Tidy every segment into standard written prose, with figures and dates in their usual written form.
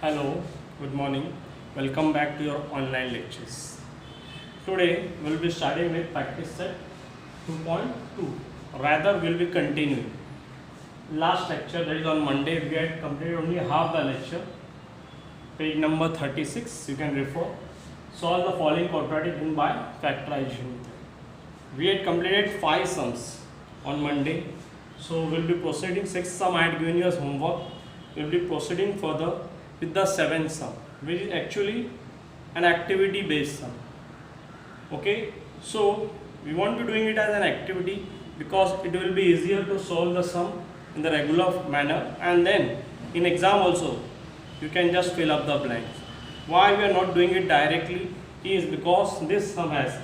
Hello, good morning. Welcome back to your online lectures. Today we will be starting with practice set 2.2. Rather, we will be continuing. Last lecture, that is on Monday, we had completed only half the lecture. Page number 36, you can refer. Solve the following quadratic in by factorization. We had completed 5 sums on Monday. So we will be proceeding 6 sum I had given you as homework. We will be proceeding further with the 7th sum, which is actually an activity based sum. Okay, so we want to be doing it as an activity because it will be easier to solve the sum in the regular manner, and then in exam also you can just fill up the blanks. Why we are not doing it directly is because this sum has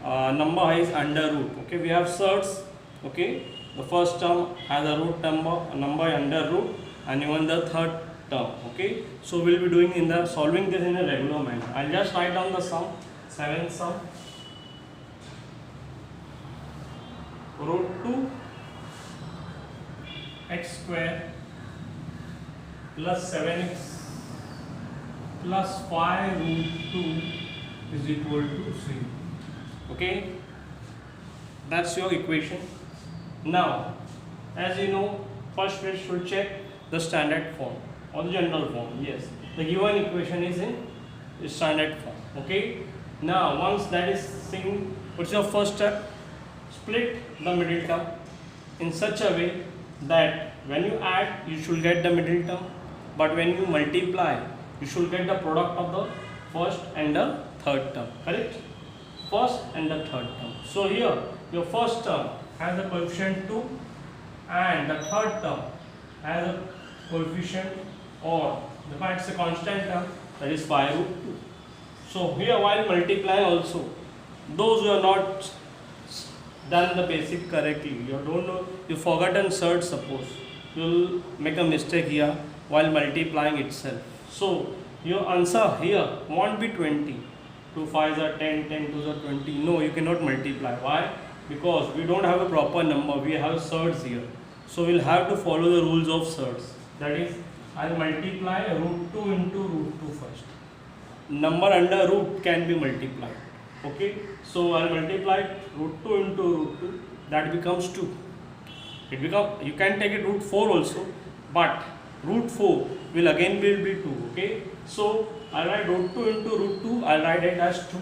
number is under root. Okay, we have surds. Okay, the first term has a root number under root, and even the third term. Okay, so we'll be doing in the solving this in a regular manner. I'll just write down the sum. 7th sum, root 2 x square plus 7x plus 5 root 2 is equal to 3. Okay, that's your equation. Now, as you know, first we should check the standard form or the general form. Yes, the given equation is in standard form. Okay, now once that is seen, what's your first step? Split the middle term in such a way that when you add you should get the middle term, but when you multiply you should get the product of the first and the third term. Correct? First and the third term. So here your first term has a coefficient 2 and the third term has a coefficient, or it's a constant term, that is 5 root 2. So here while multiplying also, those who are not done the basic correctly, you don't know, you forgotten surd, suppose you will make a mistake here while multiplying itself. So your answer here won't be 20. 2 5s are 10, 10 2s are 20. No, you cannot multiply. Why? Because we don't have a proper number, we have surds here. So we'll have to follow the rules of surds. That is, I'll multiply root 2 into root 2 first. Number under root can be multiplied. Okay, so I'll multiply root 2 into root 2, that becomes 2. You can take it root 4 also, but root 4 will again be 2. Okay, so I'll write root 2 into root 2, I'll write it as 2,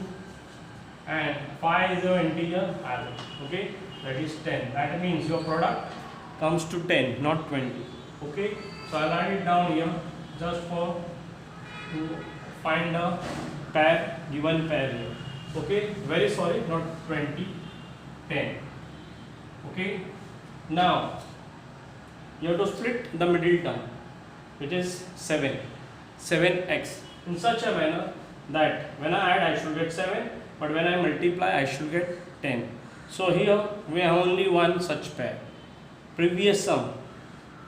and 5 is your integer value. Okay, that is 10. That means your product comes to 10, not 20. Okay, so I'll write it down here just for to find a pair, given pair here. Okay, very sorry, not 20, 10. Okay, now you have to split the middle term, which is 7x, in such a manner that when I add I should get 7, but when I multiply I should get 10. So here we have only one such pair. Previous sum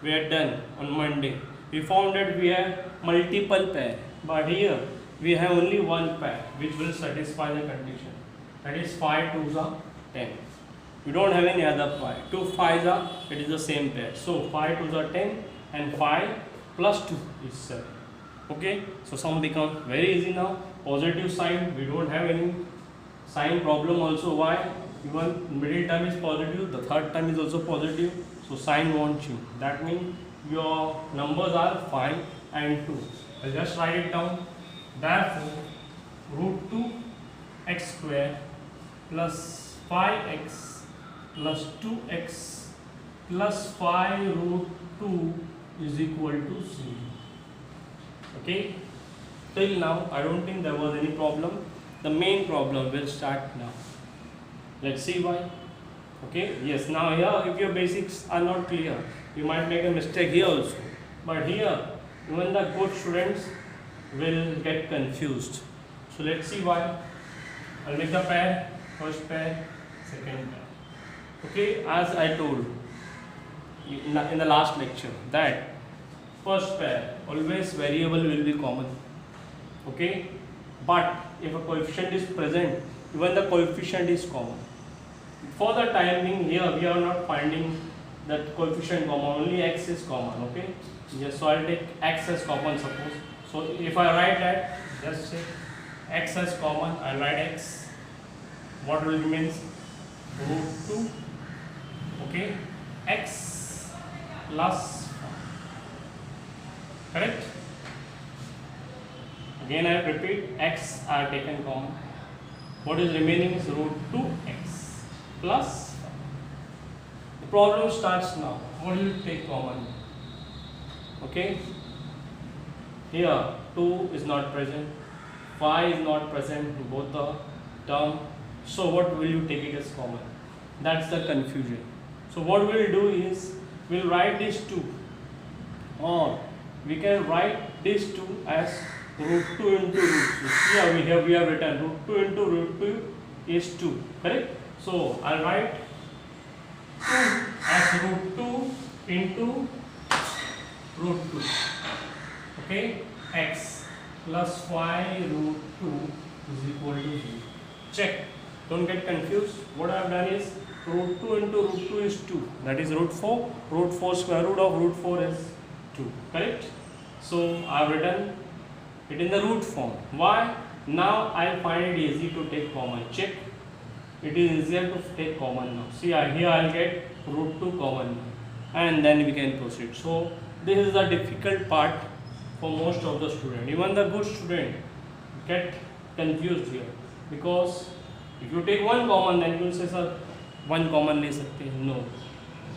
we had done on Monday, we found that we have multiple pair, but here we have only one pair which will satisfy the condition, that is 5 2s are 10. We don't have any other pair. 2 5s are, it is the same pair. So 5 2s are 10 and 5 plus 2 is 7. Okay, so sum becomes very easy now. Positive sign, we don't have any sign problem also. Why? Even middle term is positive, the third term is also positive, so sign won't change. That means your numbers are 5 and 2. I'll just write it down. Therefore, root 2 x square plus 5x plus 2x plus 5 root 2 is equal to 3. Okay, till now I don't think there was any problem. The main problem will start now. Let's see why. Okay, yes, now here if your basics are not clear, you might make a mistake here also, but here even the good students will get confused. So let's see why. I'll make the pair, first pair, second pair. Okay, as I told in the last lecture that first pair always variable will be common. Okay, but if a coefficient is present, even the coefficient is common. For the time being here we are not finding that coefficient common, only x is common. Okay, yes, so I'll take x as common suppose. So if I write that, just say x as common, I write x. What will remain? Root 2. Okay, x plus 1. Correct? Again I repeat, x are taken common. What is remaining is root 2x plus 1. The problem starts now. What will you take common? Okay, here 2 is not present, 5 is not present in both the term. So what will you take it as common? That's the confusion. So what we'll do is, we'll write this 2, or we can write this 2 as root 2 into root 2. Here we have written root 2 into root 2 is 2, correct? So I'll write 2 as root 2 into root 2. Okay, x plus 5 root 2 is equal to 0. Check, don't get confused. What I have done is, root 2 into root 2 is 2, that is root 4. Root 4 square root of root 4 is 2, correct? So I have written it in the root form. Why? Now I find it easy to take common. Check, it is easier to take common now. See, here I will get root 2 common now, and then we can proceed. So this is the difficult part for most of the student. Even the good student get confused here, because if you take one common, then you will say, sir, one common ले सकते हैं. No.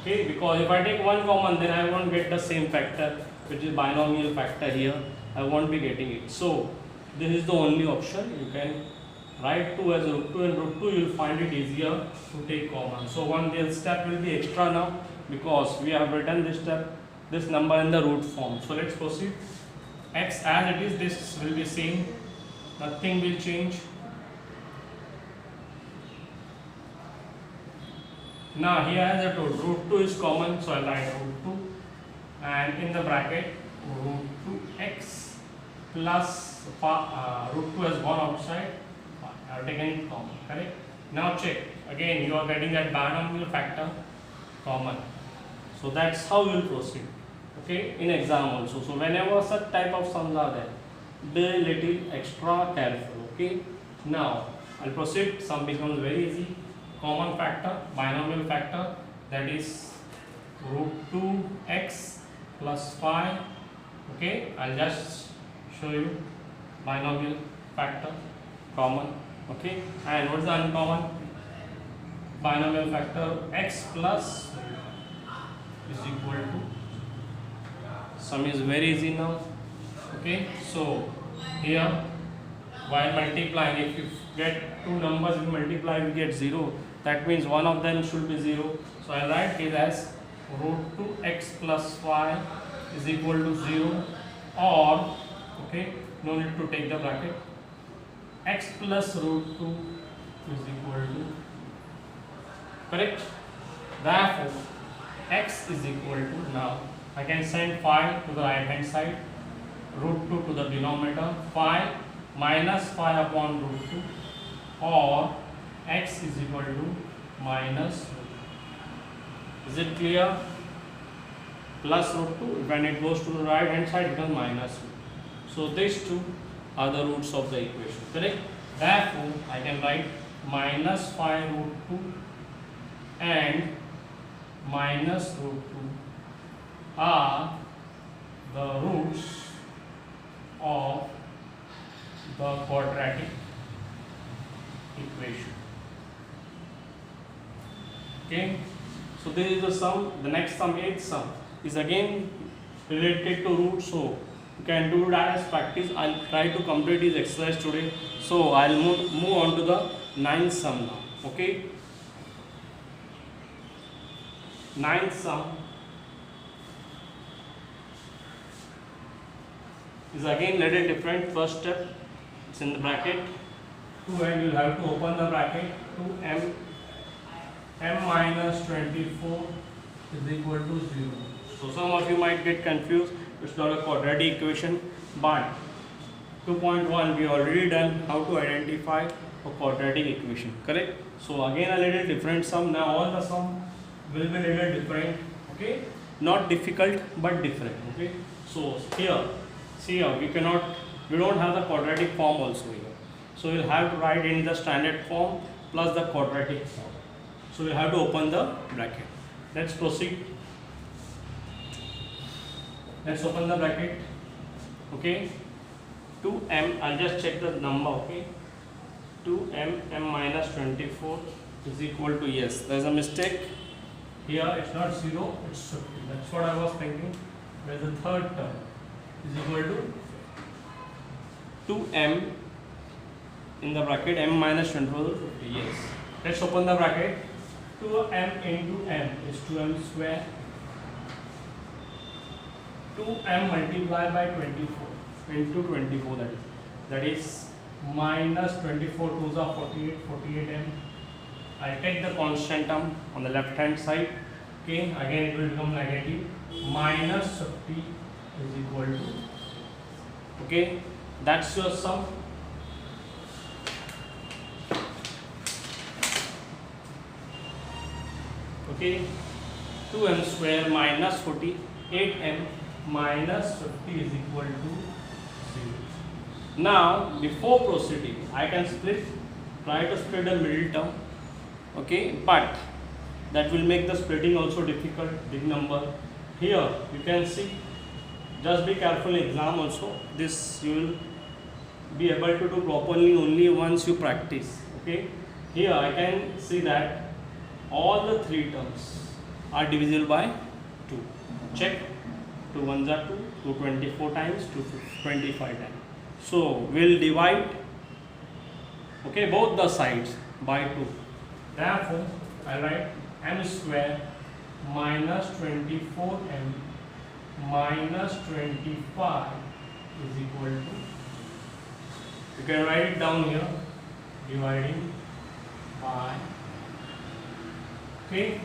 Okay, because if I take one common, then I won't get the same factor, which is binomial factor here. I won't be getting it. So this is the only option. You can write 2 as root 2, and root 2 you will find it easier to take common. So this step will be extra now, because we have written this step, this number in the root form. So let's proceed. X as it is, this will be same, nothing will change. Now here as I told, root 2 is common, so I write root 2, and in the bracket root 2x plus root 2 has gone outside, I have taken it common, correct? Now check, again you are getting that binomial factor common. So that's how we will proceed, okay, in exam also. So whenever such type of sums are there, be a little extra careful, okay? Now I'll proceed. Sum becomes very easy. Common factor, binomial factor, that is root 2x plus 5. Okay, I'll just show you binomial factor common. Okay, and what is the uncommon? Binomial factor x plus is equal to, sum is very easy now. Okay, so here while multiplying, if you get two numbers, we multiply, we get 0. That means one of them should be 0. So I write it as root 2x plus 5 is equal to 0, or, okay, no need to take the bracket, x plus root 2 is equal to, correct? Therefore x is equal to, now I can send 5 to the right hand side, root 2 to the denominator, 5 minus 5 upon root 2, or x is equal to minus root 2. Is it clear? Plus root 2, when it goes to the right hand side, it becomes minus root 2. So these two are the roots of the equation, correct? Therefore I can write minus 5 root 2 and minus root 2 are the roots of the quadratic equation. Okay, so this is the sum. The next sum, 8th sum, is again related to roots, so you can do that as practice. I'll try to complete this exercise today, so I'll move on to the 9th sum now. Okay, 9th sum is again little different. First step, it's in the bracket 2, and you'll have to open the bracket. 2m minus 24 is equal to 0. So some of you might get confused. It's not a quadratic equation, but 2.1 we already done how to identify a quadratic equation, correct? So again a little different sum. Now all the sum will be a little different, okay? Not difficult but different, okay? So here see here, we don't have the quadratic form also here. So we'll have to write in the standard form plus the quadratic form. So we'll have to open the bracket. Let's proceed. Let's open the bracket. Okay. 2m, I'll just check the number. Okay. 2m m minus 24 is equal to, yes, there's a mistake. Here it's not 0, it's 50. That's what I was thinking. Where the third term is equal to 2m in the bracket m minus 24 is 50. Yes. Let's open the bracket. 2m into m is 2m square. 2m multiplied by 24 into 24, that is minus 24 2s are 48, 48m. I take the constant term on the left hand side. Okay, again it will become negative. Minus 50 is equal to, okay, that's your sum. Okay, 2m square minus 48m minus 50 is equal to 0. Now before proceeding, I can try to split the middle term. Okay, but that will make the splitting also difficult, big number. Here you can see, just be careful in exam also. This you will be able to do properly only once you practice. Okay, here I can see that all the three terms are divisible by 2. Check. 2 1s are 2, 2 24 times, 2 25 times. So we'll divide, okay, both the sides by 2. Therefore I write m square minus 24m minus 25 is equal to, you can write it down here, dividing by, okay,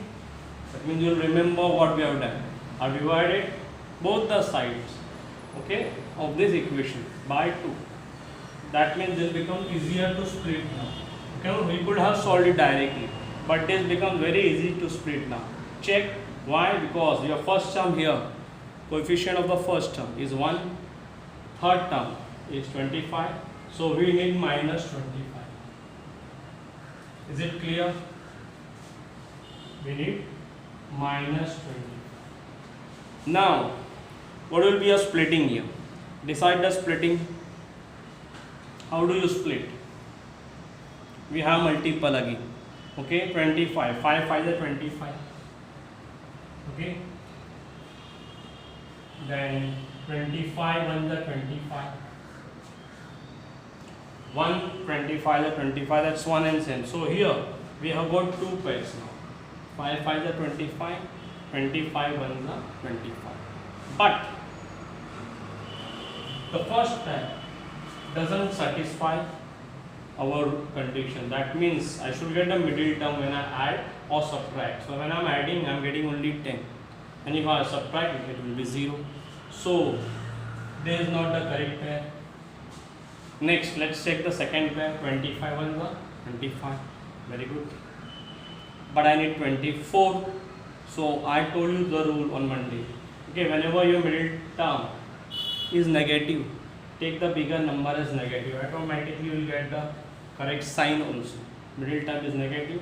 that means you'll remember what we have done. I've divided both the sides, okay, of this equation by 2. That means this becomes easier to split now. Okay, we could have solved it directly, but this becomes very easy to split now. Check why? Because your first term here, coefficient of the first term is 1, third term is 25, so we need minus 25. Is it clear? We need minus 25. Now what will be a splitting here? Decide the splitting. How do you split? We have multiple again. Okay, 25. 5 5 is 25. Okay. Then 25 1 is 25. 1 25 is 25. That's one and same. So here we have got two pairs now. 5 5 is 25. 25 1 is 25. But the first pair doesn't satisfy our condition. That means I should get the middle term when I add or subtract. So when I am adding, I am getting only 10, and if I subtract it, it will be 0. So this is not the correct pair. Next, let's check the second pair. 25 1 is 25. Very good. But I need 24. So I told you the rule on Monday. Okay, whenever your middle term is negative, take the bigger number as negative. Automatically you will get the correct sign also. Middle term is negative.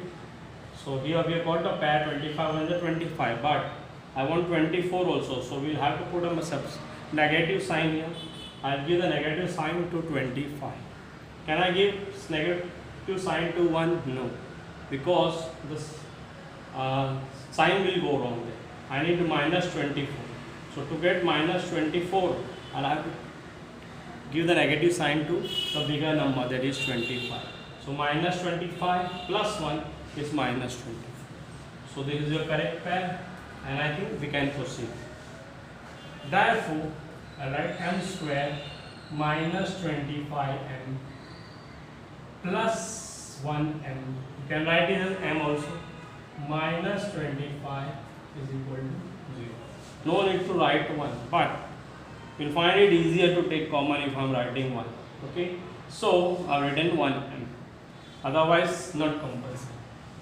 So here we have got the pair 25 and the 25, but I want 24 also. So we will have to put a negative sign here. I will give the negative sign to 25. Can I give negative sign to 1? No, because this sign will go wrong there. I need minus 24. So to get minus 24, I'll have to give the negative sign to the bigger number, that is 25. So minus 25 plus 1 is minus 24. So this is your correct pair, and I think we can proceed. Therefore, I write m square minus 25m plus 1m. You can write it as m also. Minus 25 is equal to 0. No need to write 1, but you'll find it easier to take common if I'm writing 1. Okay, so I've written 1m. Otherwise, not compulsory.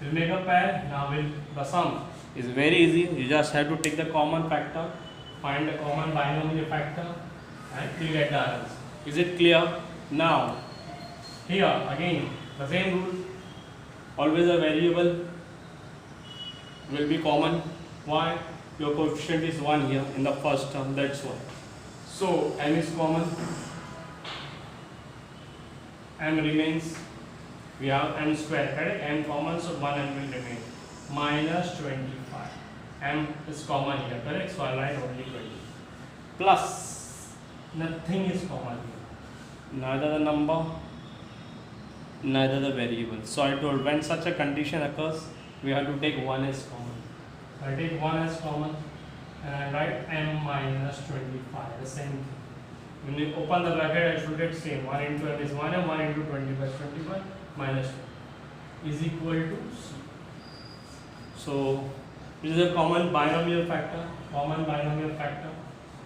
We'll make a pair. Now the sum is very easy. You just have to take the common factor, find the common binomial factor, and we get the answer. Is it clear? Now, here again the same rule. Always a variable will be common. Why? Your coefficient is 1 here in the first term, that's why. So m is common, m remains, we have m square, correct? M common, so 1 m will remain, minus 25. M is common here, correct? So I write only 20. Plus, nothing is common here. Neither the number, neither the variable. So I told when such a condition occurs, we have to take 1 as common. So I take 1 as common and I write m minus 25, the same thing. When you open the bracket, I should get same. 1 into m is 1m, 1 into 25 is 25, minus 20 is equal to c. So this is a common binomial factor,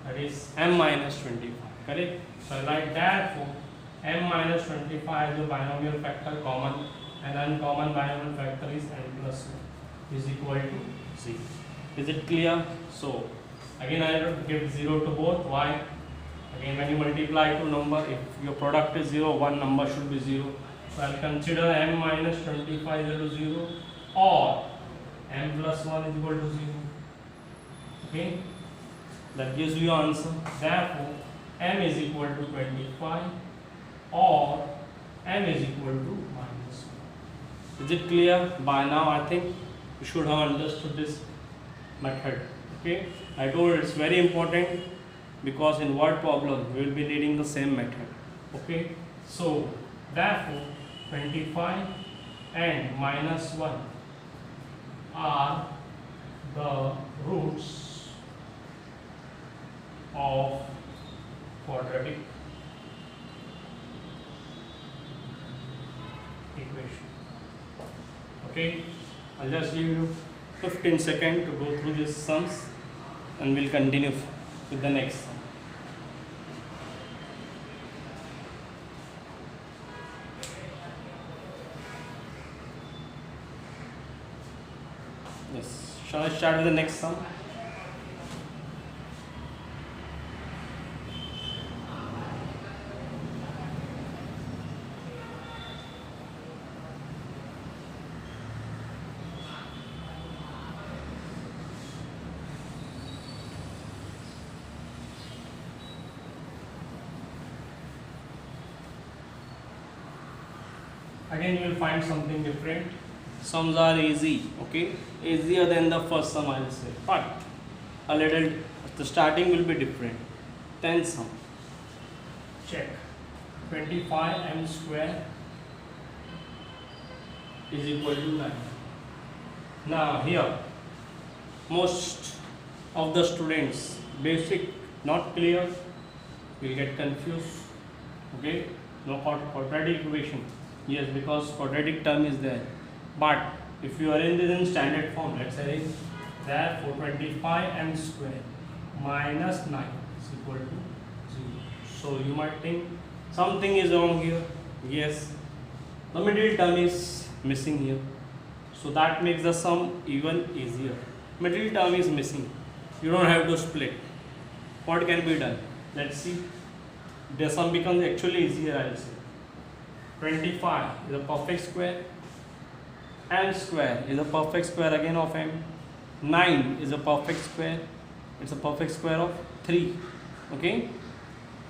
that is m minus 25, correct? So I write therefore m minus 25 is a binomial factor common, and uncommon binomial factor is n plus 1 is equal to c. Is it clear? So again I have to give 0 to both. Why? Again when you multiply two number, if your product is 0, one number should be 0. So I will consider m minus 25 is equal to 0 or m plus 1 is equal to 0. Okay, that gives you your answer. Therefore m is equal to 25 or m is equal to minus 1. Is it clear? By now I think you should have understood this method. Okay, I told it's very important because in word problem we will be needing the same method. Okay, so therefore 25 and minus 1 are the roots of quadratic equation. Okay, I'll just give you 15 seconds to go through these sums and we'll continue with the next sum. Yes, shall I start with the next sum? Again you will find something different. Sums are easy, okay, easier than the first sum I will say, but a little, the starting will be different. 10 sum, check. 25 m square is equal to 9. Now here most of the students basic not clear will get confused. Okay, no quadratic equation. Yes, because quadratic term is there. But if you arrange this in standard form, let's say therefore 25 m square minus 9 is equal to 0. So you might think something is wrong here. Yes, the middle term is missing here. So that makes the sum even easier. Middle term is missing. You don't have to split. What can be done? Let's see. The sum becomes actually easier, I will say. 25 is a perfect square, m square is a perfect square again of m, 9 is a perfect square, it's a perfect square of 3, okay,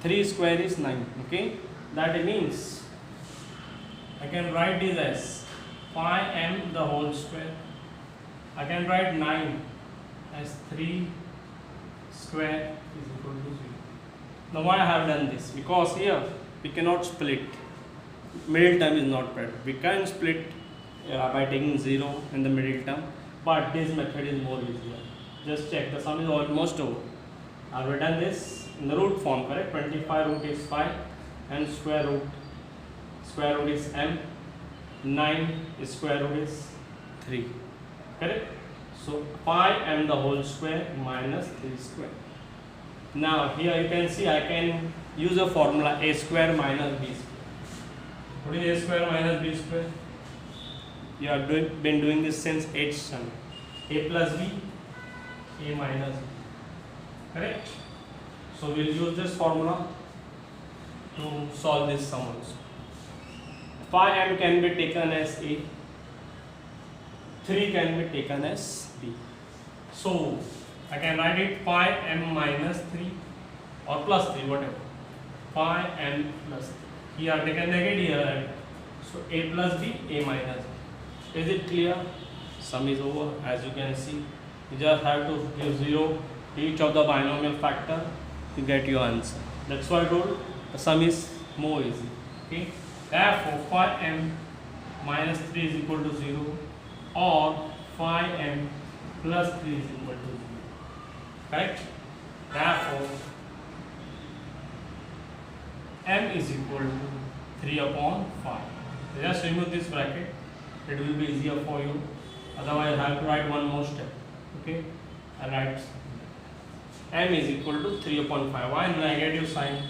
3 square is 9, okay, that means I can write this as 5m the whole square, I can write 9 as 3 square is equal to 0. Now why I have done this? Because here we cannot split. Middle term is not present. We can split by taking 0 in the middle term, but this method is more easier. Just check, the sum is almost over. I have written this in the root form, correct? 25 root is 5 and square root is m, 9 is square root is 3, correct? So 5m the whole square minus 3 square. Now here you can see I can use a formula a square minus b square. What is a square minus b square? You have been doing this since 8th standard. A plus b, a minus b. Correct? So we'll use this formula to solve this sum also. Phi m can be taken as A, 3 can be taken as B. So I can write it phi m minus 3 or plus 3, whatever. Phi m plus 3. Here taken negative here. So A plus B, A minus B. Is it clear? Sum is over. As you can see, you just have to give 0 to each of the binomial factor to get your answer. That's why I told the sum is more easy. Okay. Therefore, phi m minus 3 is equal to 0 or phi m plus 3 is equal to 0. Correct? Therefore, m is equal to 3 upon 5. Just remove this bracket. It will be easier for you. Otherwise, I have to write one more step. Okay? I write m is equal to 3 upon 5. Why negative sign?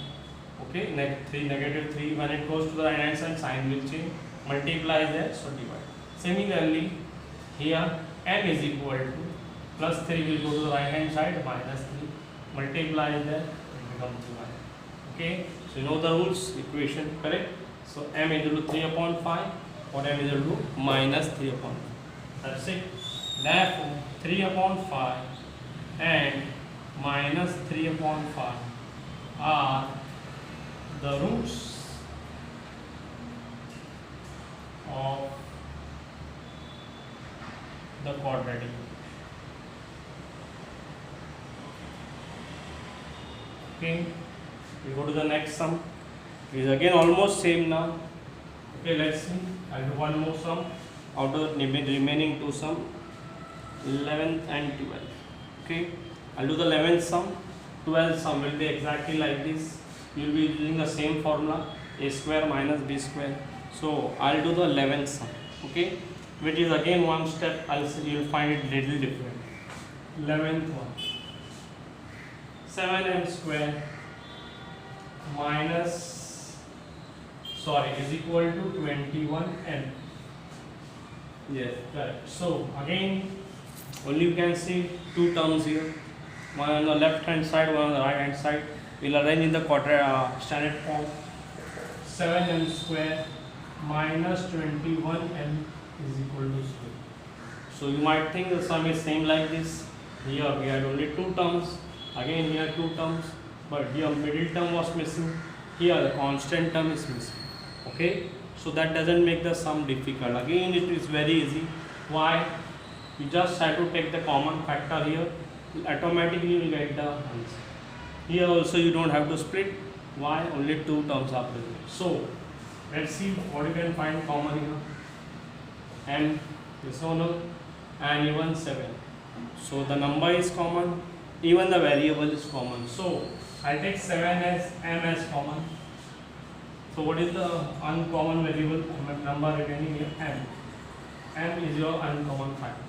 Okay, negative 3. When it goes to the right hand side, sign will change. Multiply there, so divide. Similarly, here m is equal to plus 3 will go to the right hand side, minus 3. Multiply there, it becomes 1. Okay, so you know the rules, equation, correct? So m is equal to 3 upon 5 or m is equal to minus 3 upon 5. That's it. Therefore, 3 upon 5 and minus 3 upon 5 are the roots of the quadratic equation. Okay, we go to the next sum. It is again almost same now. Okay, let's see. I'll do one more sum out of the remaining two sum, 11th and 12th. Okay, I'll do the 11th sum. 12th sum will be exactly like this. You will be using the same formula, a square minus b square. So I'll do the 11th sum. Okay, which is again one step. You will find it little different. 11th one, 7m square minus is equal to 21m. Yes, correct. So again, only you can see two terms here. One on the left hand side, one on the right hand side. We'll arrange in the standard form. 7m square minus 21m is equal to 0. So you might think the sum is same like this. Here we had only two terms. Again here two terms. But here middle term was missing. Here the constant term is missing. Okay. So that doesn't make the sum difficult. Again it is very easy. Why? You just have to take the common factor here. Automatically you will get the answer. Here also you don't have to split. Why? Only two terms are present. So let's see what you can find common here. M is no, and even 7. So the number is common, even the variable is common. So I'll take 7 as m as common. So what is the uncommon variable number remaining here? M. M is your uncommon factor.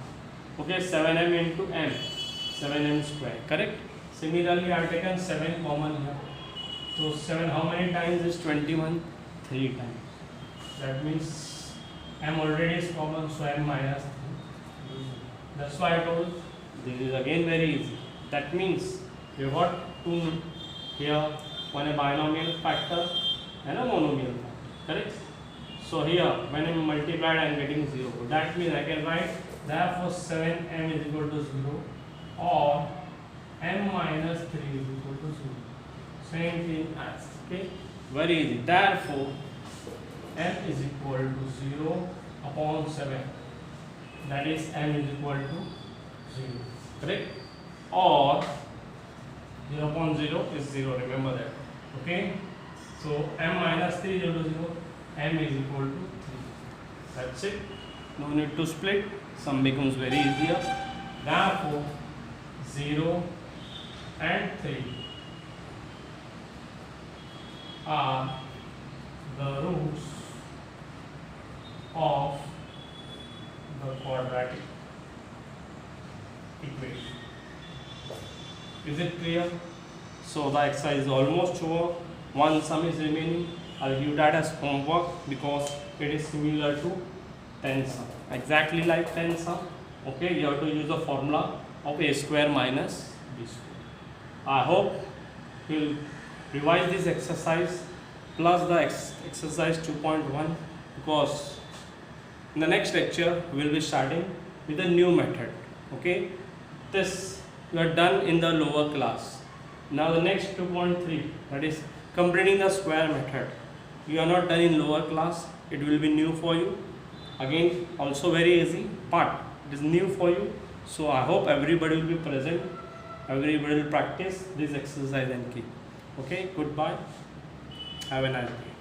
Okay, 7m into m, 7m square, correct? Similarly, I have taken 7 common here. So 7 how many times is 21? 3 times. That means m already is common, so m minus 3. That's why I told this is again very easy. That means we got two here, one a binomial factor and a monomial factor, correct? So here when I multiply I am getting 0. That means I can write therefore 7m is equal to 0 or m minus 3 is equal to 0. Same thing as, okay, very easy. Therefore m is equal to 0 upon 7, that is m is equal to 0, correct? Or 0 upon 0 is 0, remember that. Okay, so m minus 3 is equal to 0, m is equal to 3. That's it, no need to split, sum becomes very easier. Therefore 0 and 3 are the roots of the quadratic equation. Is it clear? So the exercise is almost over. One sum is remaining. I'll give that as homework because it is similar to 10 sum. Exactly like 10 sum. Okay, you have to use the formula of a square minus b square. I hope you'll revise this exercise plus the exercise 2.1, because in the next lecture we will be starting with a new method. Okay, this you are done in the lower class. Now the next 2.3, that is completing the square method, you are not done in lower class. It will be new for you. Again, also very easy, but it is new for you. So I hope everybody will be present, everybody will practice this exercise and keep. Okay, goodbye, have a nice day.